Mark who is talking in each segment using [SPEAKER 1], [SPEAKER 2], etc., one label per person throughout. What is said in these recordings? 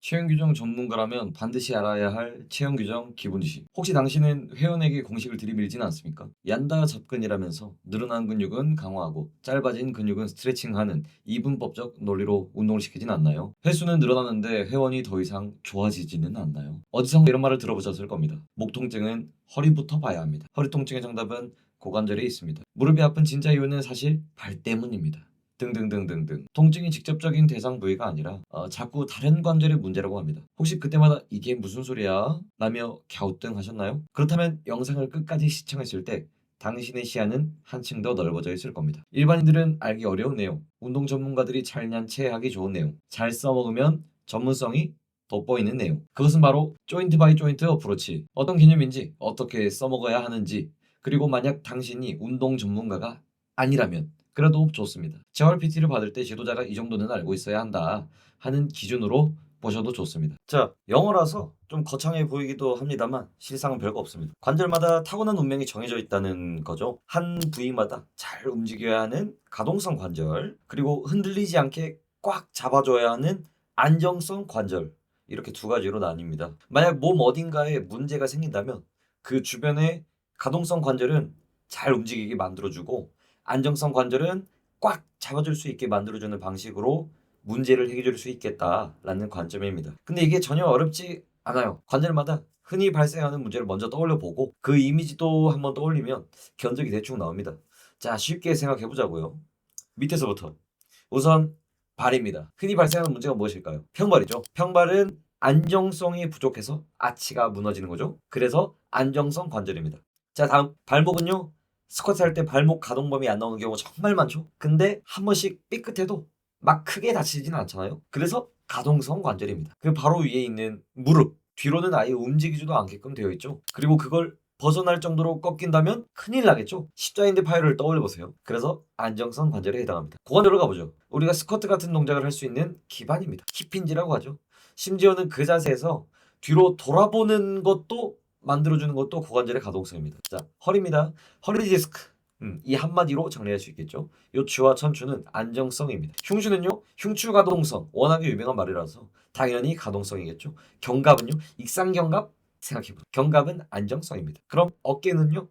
[SPEAKER 1] 체형 규정 전문가라면 반드시 알아야 할 체형 규정 기본 지식. 혹시 당신은 회원에게 공식을 들이밀지는 않습니까? 얀다 접근이라면서 늘어난 근육은 강화하고 짧아진 근육은 스트레칭하는 이분법적 논리로 운동을 시키진 않나요? 횟수는 늘어나는데 회원이 더 이상 좋아지지는 않나요? 어디선가 이런 말을 들어보셨을 겁니다. 목 통증은 허리부터 봐야 합니다. 허리 통증의 정답은 고관절에 있습니다. 무릎이 아픈 진짜 이유는 사실 발 때문입니다. 등등등등등. 통증이 직접적인 대상 부위가 아니라 자꾸 다른 관절의 문제라고 합니다. 혹시 그때마다 이게 무슨 소리야? 라며 갸우뚱하셨나요? 그렇다면 영상을 끝까지 시청했을 때 당신의 시야는 한층 더 넓어져 있을 겁니다. 일반인들은 알기 어려운 내용, 운동 전문가들이 잘난체하기 좋은 내용, 잘 써먹으면 전문성이 돋보이는 내용. 그것은 바로 조인트 바이 조인트 어프로치. 어떤 개념인지, 어떻게 써먹어야 하는지, 그리고 만약 당신이 운동 전문가가 아니라면 그래도 좋습니다. 재활 PT를 받을 때 지도자가 이 정도는 알고 있어야 한다 하는 기준으로 보셔도 좋습니다. 자, 영어라서 좀 거창해 보이기도 합니다만 실상은 별거 없습니다. 관절마다 타고난 운명이 정해져 있다는 거죠. 한 부위마다 잘 움직여야 하는 가동성 관절, 그리고 흔들리지 않게 꽉 잡아줘야 하는 안정성 관절, 이렇게 두 가지로 나뉩니다. 만약 몸 어딘가에 문제가 생긴다면 그 주변의 가동성 관절은 잘 움직이게 만들어주고 안정성 관절은 꽉 잡아줄 수 있게 만들어주는 방식으로 문제를 해결해 줄 수 있겠다라는 관점입니다. 근데 이게 전혀 어렵지 않아요. 관절마다 흔히 발생하는 문제를 먼저 떠올려 보고 그 이미지도 한번 떠올리면 견적이 대충 나옵니다. 자, 쉽게 생각해 보자고요. 밑에서부터. 우선 발입니다. 흔히 발생하는 문제가 무엇일까요? 평발이죠. 평발은 안정성이 부족해서 아치가 무너지는 거죠. 그래서 안정성 관절입니다. 자, 다음 발목은요. 스쿼트 할 때 발목 가동범위 안 나오는 경우가 정말 많죠. 근데 한 번씩 삐끗해도 막 크게 다치지는 않잖아요. 그래서 가동성 관절입니다. 그 바로 위에 있는 무릎 뒤로는 아예 움직이지도 않게끔 되어 있죠. 그리고 그걸 벗어날 정도로 꺾인다면 큰일 나겠죠. 십자인대 파열을 떠올려 보세요. 그래서 안정성 관절에 해당합니다. 고관절로 가보죠. 우리가 스쿼트 같은 동작을 할 수 있는 기반입니다. 힙힌지라고 하죠. 심지어는 그 자세에서 뒤로 돌아보는 것도 만들어주는 것도 고관절의 가동성입니다. 자, 허리입니다. 허리 디스크. 이 한마디로 정리할 수 있겠죠. 요추와 척추는 안정성입니다. 흉추는요, 흉추 가동성. 워낙에 유명한 말이라서 당연히 가동성이겠죠. 견갑은요, 익상견갑 생각해보세요. 견갑은 안정성입니다. 그럼 어깨는요,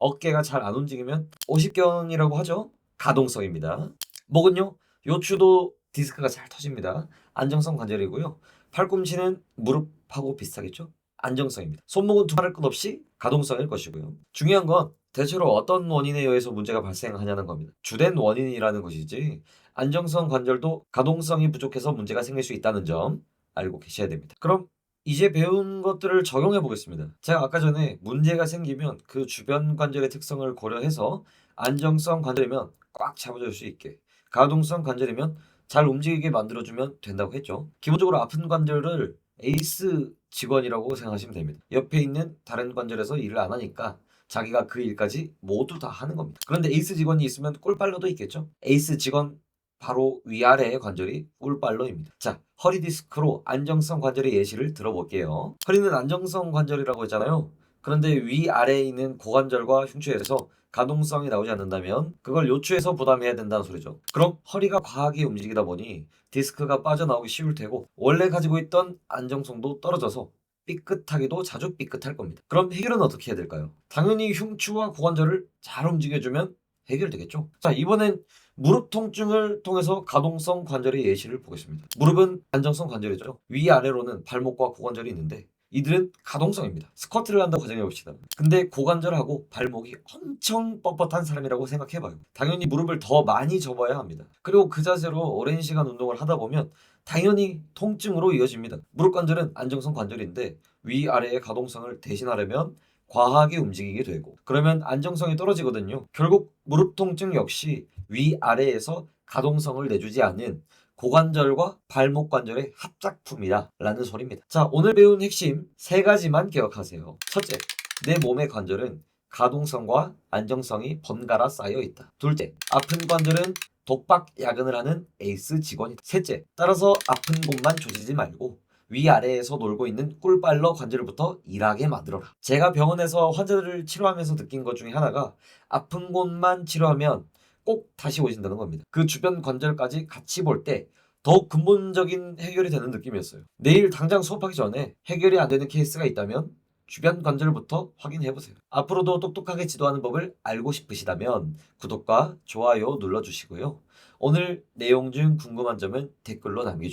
[SPEAKER 1] 어깨가 잘 안 움직이면 오십견이라고 하죠. 가동성입니다. 목은요, 요추도 디스크가 잘 터집니다. 안정성 관절이고요. 팔꿈치는 무릎하고 비슷하겠죠. 안정성입니다. 손목은 두말할 것 없이 가동성일 것이고요. 중요한 건 대체로 어떤 원인에 의해서 문제가 발생하냐는 겁니다. 주된 원인이라는 것이지 안정성 관절도 가동성이 부족해서 문제가 생길 수 있다는 점 알고 계셔야 됩니다. 그럼 이제 배운 것들을 적용해 보겠습니다. 제가 아까 전에 문제가 생기면 그 주변 관절의 특성을 고려해서 안정성 관절이면 꽉 잡아줄 수 있게, 가동성 관절이면 잘 움직이게 만들어주면 된다고 했죠. 기본적으로 아픈 관절을 에이스 직원이라고 생각하시면 됩니다. 옆에 있는 다른 관절에서 일을 안 하니까 자기가 그 일까지 모두 다 하는 겁니다. 그런데 에이스 직원이 있으면 꿀빨로도 있겠죠. 에이스 직원 바로 위아래의 관절이 꿀빨로입니다. 자, 허리 디스크로 안정성 관절의 예시를 들어볼게요. 허리는 안정성 관절이라고 했잖아요. 그런데 위아래에 있는 고관절과 흉추에서 가동성이 나오지 않는다면 그걸 요추에서 부담해야 된다는 소리죠. 그럼 허리가 과하게 움직이다 보니 디스크가 빠져나오기 쉬울 테고 원래 가지고 있던 안정성도 떨어져서 삐끗하기도 자주 삐끗할 겁니다. 그럼 해결은 어떻게 해야 될까요? 당연히 흉추와 고관절을 잘 움직여주면 해결되겠죠. 자, 이번엔 무릎 통증을 통해서 가동성 관절의 예시를 보겠습니다. 무릎은 안정성 관절이죠. 위아래로는 발목과 고관절이 있는데 이들은 가동성입니다. 스쿼트를 한다고 가정해 봅시다. 근데 고관절하고 발목이 엄청 뻣뻣한 사람이라고 생각해봐요. 당연히 무릎을 더 많이 접어야 합니다. 그리고 그 자세로 오랜 시간 운동을 하다 보면 당연히 통증으로 이어집니다. 무릎 관절은 안정성 관절인데 위아래의 가동성을 대신하려면 과하게 움직이게 되고 그러면 안정성이 떨어지거든요. 결국 무릎 통증 역시 위아래에서 가동성을 내주지 않는 고관절과 발목 관절의 합작품이다 라는 소리입니다. 자, 오늘 배운 핵심 세 가지만 기억하세요. 첫째, 내 몸의 관절은 가동성과 안정성이 번갈아 쌓여 있다. 둘째, 아픈 관절은 독박 야근을 하는 에이스 직원이다. 셋째, 따라서 아픈 곳만 조지지 말고 위아래에서 놀고 있는 꿀빨러 관절부터 일하게 만들어라. 제가 병원에서 환자들을 치료하면서 느낀 것 중에 하나가 아픈 곳만 치료하면 꼭 다시 오신다는 겁니다. 그 주변 관절까지 같이 볼 때 더욱 근본적인 해결이 되는 느낌이었어요. 내일 당장 수업하기 전에 해결이 안 되는 케이스가 있다면 주변 관절부터 확인해보세요. 앞으로도 똑똑하게 지도하는 법을 알고 싶으시다면 구독과 좋아요 눌러주시고요. 오늘 내용 중 궁금한 점은 댓글로 남겨주세요.